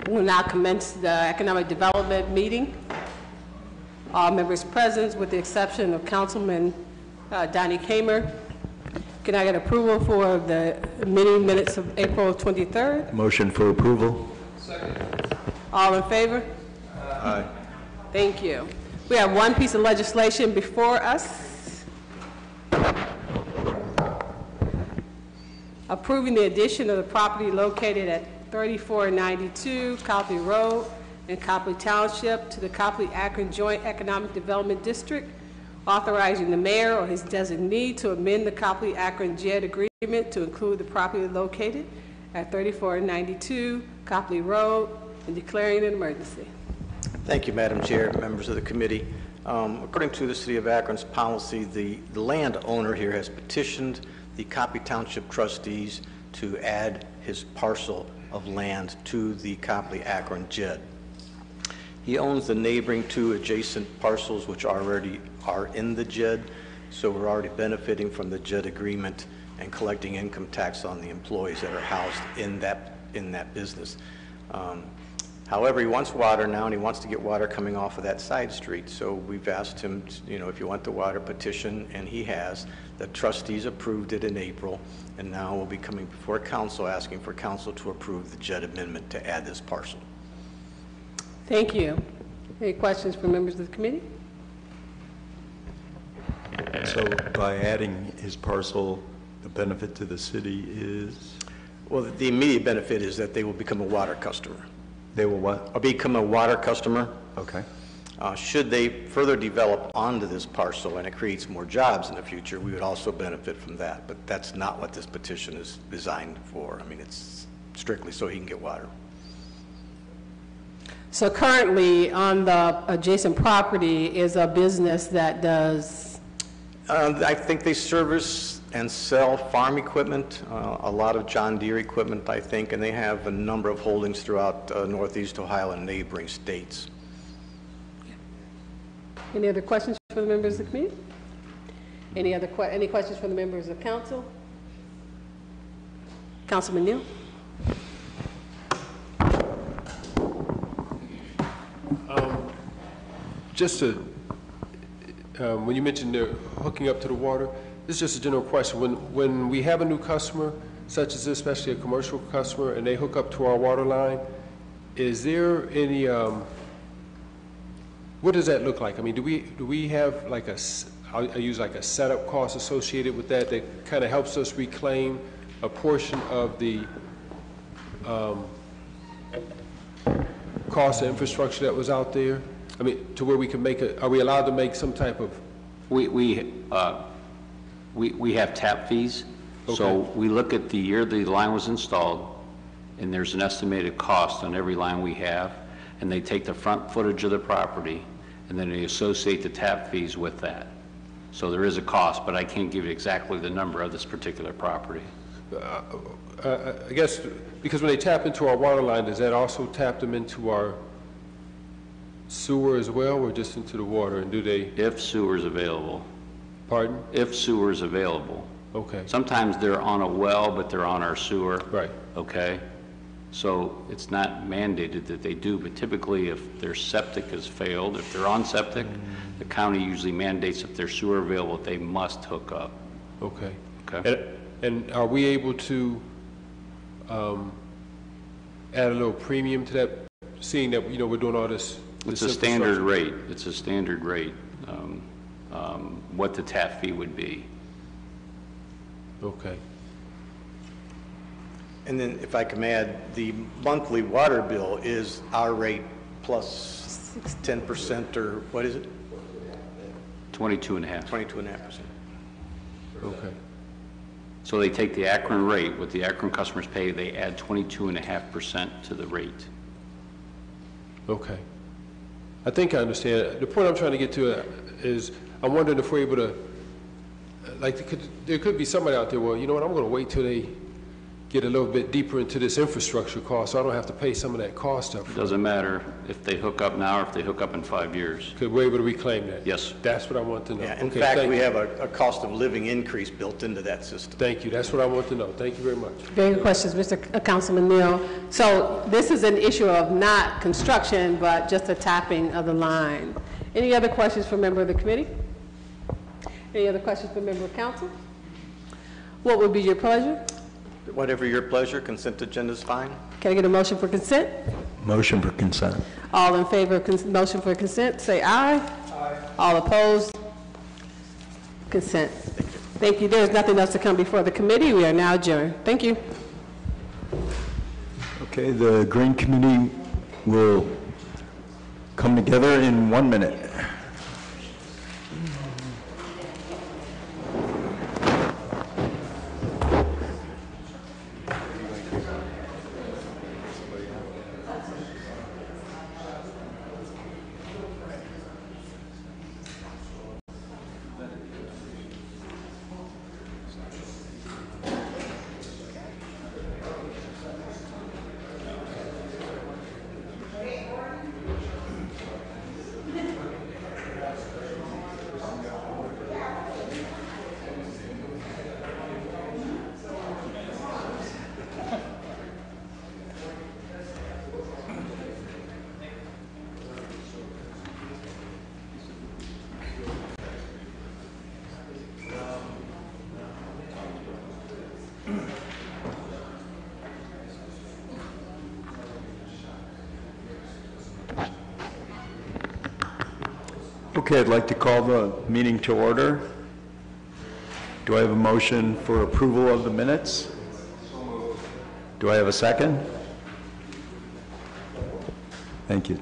We'll now commence the economic development meeting. All members present with the exception of Councilman Donnie Kamer. Can I get approval for the meeting minutes of April 23rd? Motion for approval. Second. All in favor? Aye. Thank you. We have one piece of legislation before us. Approving the addition of the property located at 3492 Copley Road in Copley Township to the Copley-Akron Joint Economic Development District, authorizing the mayor or his designee to amend the Copley-Akron JED agreement to include the property located at 3492 Copley Road and declaring an emergency. Thank you, Madam Chair, members of the committee. According to the City of Akron's policy, the landowner here has petitioned the Copley Township trustees to add his parcel of land to the Copley-Akron JED. He owns the neighboring two adjacent parcels which already are in the JED, so we're already benefiting from the JED agreement and collecting income tax on the employees that are housed in that business. However, he wants water now, and he wants to get water coming off of that side street. So we've asked him, if you want the water, petition, and he has. The trustees approved it in April, and now we'll be coming before council asking for council to approve the JED amendment to add this parcel. Thank you. Any questions from members of the committee? So by adding his parcel, the benefit to the city is? Well, the immediate benefit is that they will become a water customer. They will what? Or become a water customer. Okay. Should they further develop onto this parcel and it creates more jobs in the future, we would also benefit from that. But that's not what this petition is designed for. I mean, it's strictly so he can get water. So currently on the adjacent property is a business that does? I think they service and sell farm equipment, a lot of John Deere equipment, I think, and they have a number of holdings throughout Northeast Ohio and neighboring states. Any other questions for the members of the committee? Any questions from the members of council? Councilman Neal. Just to, when you mentioned they're hooking up to the water, this is just a general question. When we have a new customer, such as this, especially a commercial customer, and they hook up to our water line, is there any, what does that look like? I mean, do we have like I use like a setup cost associated with that kind of helps us reclaim a portion of the cost of infrastructure that was out there? I mean, to where we can make are we allowed to make some type of? We have tap fees. Okay. So we look at the year the line was installed, and there's an estimated cost on every line we have, and they take the front footage of the property, and then they associate the tap fees with that. So there is a cost, but I can't give you exactly the number of this particular property. I guess because when they tap into our water line, does that also tap them into our sewer as well, or just into the water? And do they? If sewer is available. Pardon? If sewer is available. Okay. Sometimes they're on a well, but they're on our sewer. Right. Okay. So it's not mandated that they do, but typically if their septic has failed, if they're on septic, the county usually mandates if their sewer available, they must hook up. Okay. Okay. And are we able to add a little premium to that, seeing that we're doing all this? It's a standard rate. It's a standard rate. What the tap fee would be. Okay. And then, if I can add, the monthly water bill is our rate plus 10%, or what is it? 22.5%. 22.5%. Okay. So they take the Akron rate, what the Akron customers pay, they add 22.5% to the rate. Okay. I think I understand. The point I'm trying to get to is I'm wondering if we're able to, like, there could be somebody out there, well, you know what, I'm going to wait till they get a little bit deeper into this infrastructure cost, so I don't have to pay some of that cost up It front. doesn't matter if they hook up now or if they hook up in 5 years. Could we able to reclaim that? Yes. That's what I want to know. Yeah, in Okay, fact, thank we you. have a cost of living increase built into that system. Thank you. That's what I want to know. Thank you very much. Very good questions, Councilman Neal. So this is an issue of not construction, but just a tapping of the line. Any other questions for member of the committee? Any other questions for member of council? What would be your pleasure? Whatever your pleasure, consent agenda is fine. Can I get a motion for consent? Motion for consent. All in favor of motion for consent, say aye. Aye. All opposed? Consent. Thank you. There's nothing else to come before the committee. We are now adjourned. Thank you. Okay, the Green Committee will come together in 1 minute. Okay, I'd like to call the meeting to order. Do I have a motion for approval of the minutes? Do I have a second? Thank you.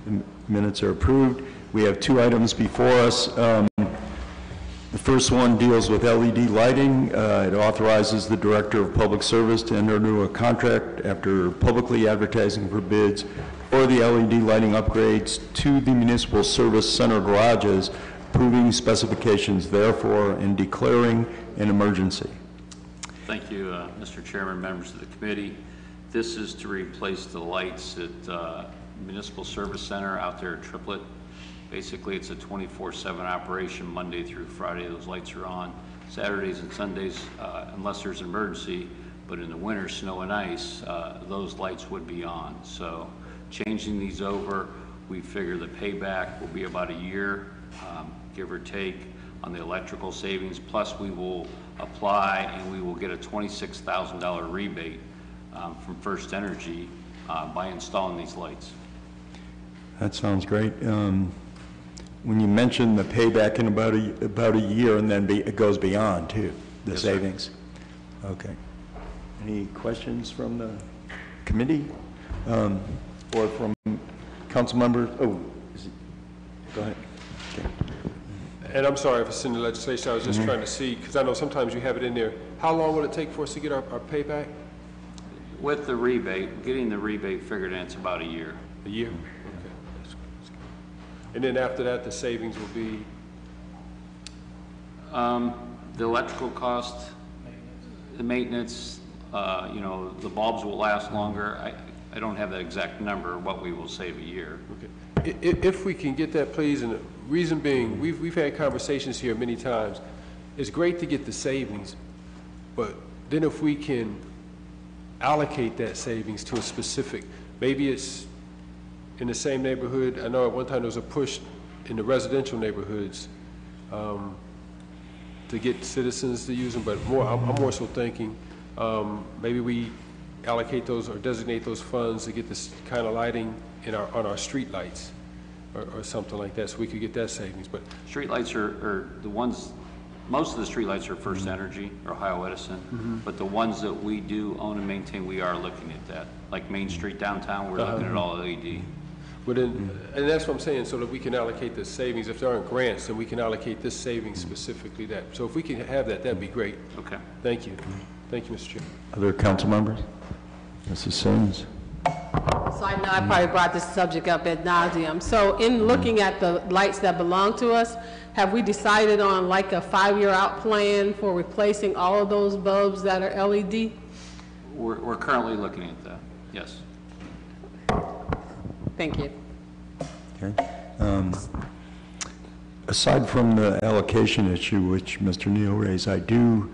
The minutes are approved. We have 2 items before us. The first one deals with LED lighting. It authorizes the Director of Public Service to enter into a contract after publicly advertising for bids for the LED lighting upgrades to the Municipal Service Center garages, approving specifications therefore and declaring an emergency. Thank you, Mr. Chairman, members of the committee. This is to replace the lights at Municipal Service Center out there at Triplet. Basically, it's a 24/7 operation, Monday through Friday. Those lights are on. Saturdays and Sundays, unless there's an emergency, but in the winter, snow and ice, those lights would be on. So changing these over, we figure the payback will be about a year, give or take, on the electrical savings. Plus, we will apply and we will get a $26,000 rebate from First Energy by installing these lights. That sounds great. When you mentioned the payback in about a year, and then it goes beyond too, the Yes, sir. savings. Okay. Any questions from the committee or from council members? Oh, go ahead. Okay. And I'm sorry if it's in the legislation, I was just trying to see, because I know sometimes you have it in there. How long will it take for us to get our payback? With the rebate, getting the rebate figured in, it's about a year. A year? Okay. That's good. And then after that, the savings will be? The electrical cost, the maintenance, the bulbs will last longer. I don't have that exact number, what we will save a year. Okay. If we can get that, please, and the reason being, we've had conversations here many times. It's great to get the savings, but then if we can allocate that savings to a specific, maybe it's in the same neighborhood. I know at one time there was a push in the residential neighborhoods to get citizens to use them, but I'm more so thinking maybe we allocate those or designate those funds to get this kind of lighting on our street lights or something like that, so we could get that savings. But Street lights are the ones, most of the street lights are First Energy or Ohio Edison, but the ones that we do own and maintain, we are looking at that. Like Main Street downtown, we're looking at all LED. But and that's what I'm saying, so that we can allocate the savings. If there aren't grants, then we can allocate this savings specifically that. So if we can have that, that'd be great. Okay. Thank you. Thank you, Mr. Chairman. Other council members? Mrs. Sims? So I know I probably brought this subject up ad nauseum. So in looking at the lights that belong to us, have we decided on like a 5-year out plan for replacing all of those bulbs that are LED? We're currently looking at that, yes. Thank you. Okay. Aside from the allocation issue, which Mr. Neal raised, I do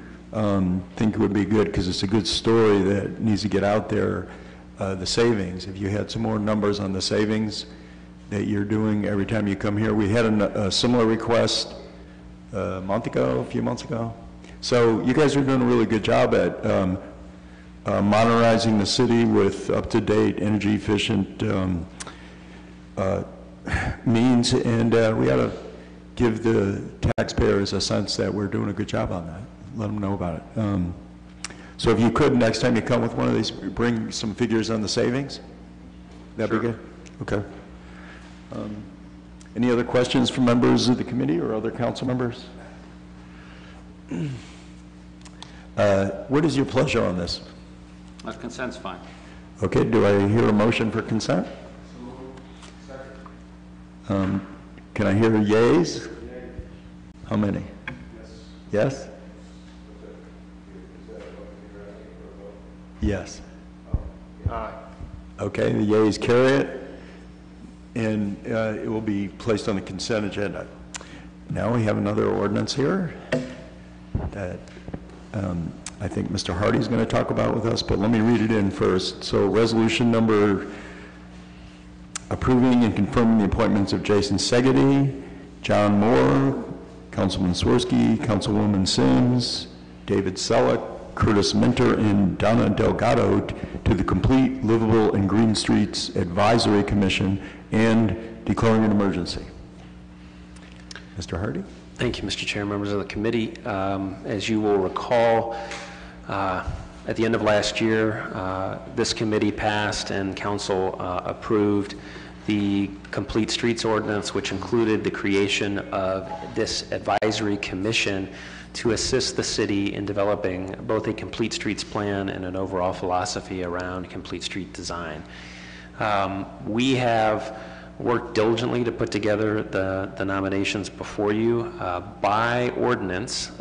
think it would be good, because it's a good story that needs to get out there, the savings. If you had some more numbers on the savings that you're doing every time you come here. We had a similar request a few months ago. So you guys are doing a really good job at modernizing the city with up-to-date, energy-efficient means, and we ought to give the taxpayers a sense that we're doing a good job on that. Let them know about it. So if you could, next time you come with one of these, bring some figures on the savings. That'd be good? Okay. Any other questions from members of the committee or other council members? What is your pleasure on this? Consent's fine. Okay, do I hear a motion for consent? Can I hear yays? How many? Yes? Yes. Aye. Okay, the yays carry it, and it will be placed on the consent agenda. Now we have another ordinance here that I think Mr. Hardy is going to talk about with us, but let me read it in first. So resolution number approving and confirming the appointments of Jason Segedy, John Moore, Councilman Swirsky, Councilwoman Sims, David Selleck, Curtis Minter, and Donna Delgado to the Complete Livable and Green Streets Advisory Commission and declaring an emergency. Mr. Hardy? Thank you, Mr. Chair, members of the committee. As you will recall, at the end of last year, this committee passed and council approved the Complete Streets Ordinance, which included the creation of this advisory commission to assist the city in developing both a complete streets plan and an overall philosophy around complete street design. We have worked diligently to put together the nominations before you. By ordinance,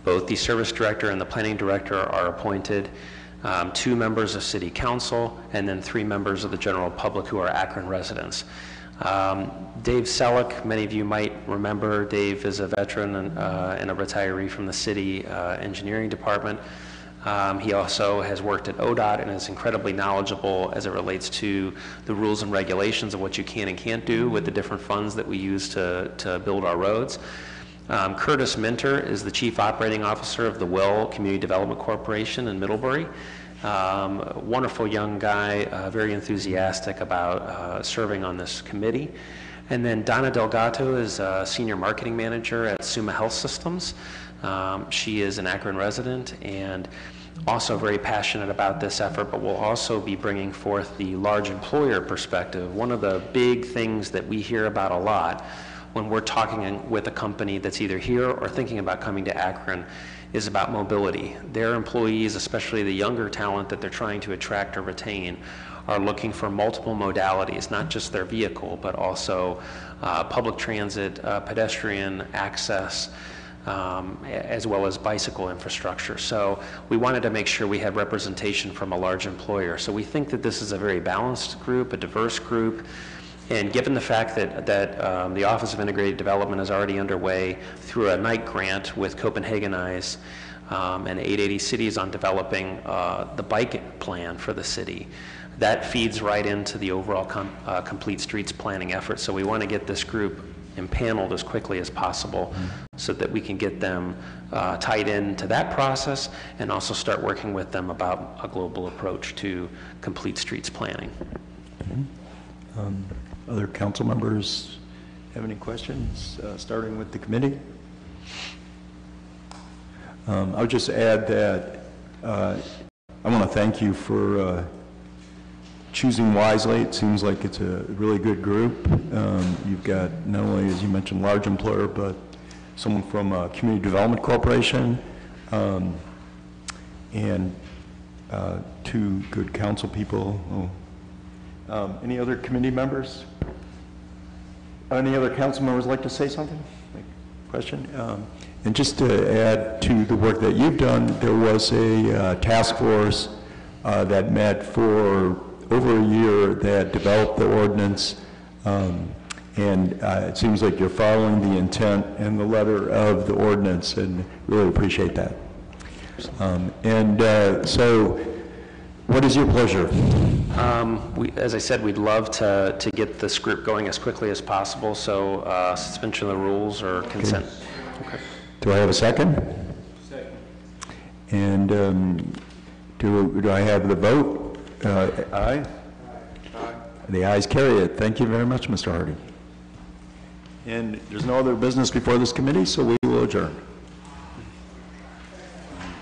both the service director and the planning director are appointed, 2 members of city council, and then 3 members of the general public who are Akron residents. Dave Selleck, many of you might remember, Dave is a veteran and a retiree from the city engineering department. He also has worked at ODOT and is incredibly knowledgeable as it relates to the rules and regulations of what you can and can't do with the different funds that we use to build our roads. Curtis Minter is the Chief Operating Officer of the Well Community Development Corporation in Middlebury. Wonderful young guy, very enthusiastic about serving on this committee. And then Donna Delgado is a Senior Marketing Manager at Summa Health Systems. She is an Akron resident and also very passionate about this effort, but will also be bringing forth the large employer perspective. One of the big things that we hear about a lot when we're talking with a company that's either here or thinking about coming to Akron is about mobility. Their employees, especially the younger talent that they're trying to attract or retain, are looking for multiple modalities, not just their vehicle, but also public transit, pedestrian access, as well as bicycle infrastructure. So we wanted to make sure we had representation from a large employer. So we think that this is a very balanced group, a diverse group. And given the fact that the Office of Integrated Development is already underway through a night grant with Copenhagenize and 880 Cities on developing the bike plan for the city, that feeds right into the overall complete streets planning effort. So we want to get this group impaneled as quickly as possible so that we can get them tied into that process and also start working with them about a global approach to complete streets planning. Other council members have any questions, starting with the committee? I would just add that I want to thank you for choosing wisely. It seems like it's a really good group. You've got not only, as you mentioned, large employer, but someone from Community Development Corporation, and 2 good council people. Any other committee members? Any other council members like to say something? Question? And just to add to the work that you've done, there was a task force that met for over a year, that developed the ordinance, and it seems like you're following the intent and the letter of the ordinance, and really appreciate that. So, what is your pleasure? As I said, we'd love to get this group going as quickly as possible, so suspension of the rules or consent. Okay. Do I have a second? Second. And do I have the vote? Aye? Aye. The ayes carry it. Thank you very much, Mr. Hardy. And there's no other business before this committee, so we will adjourn.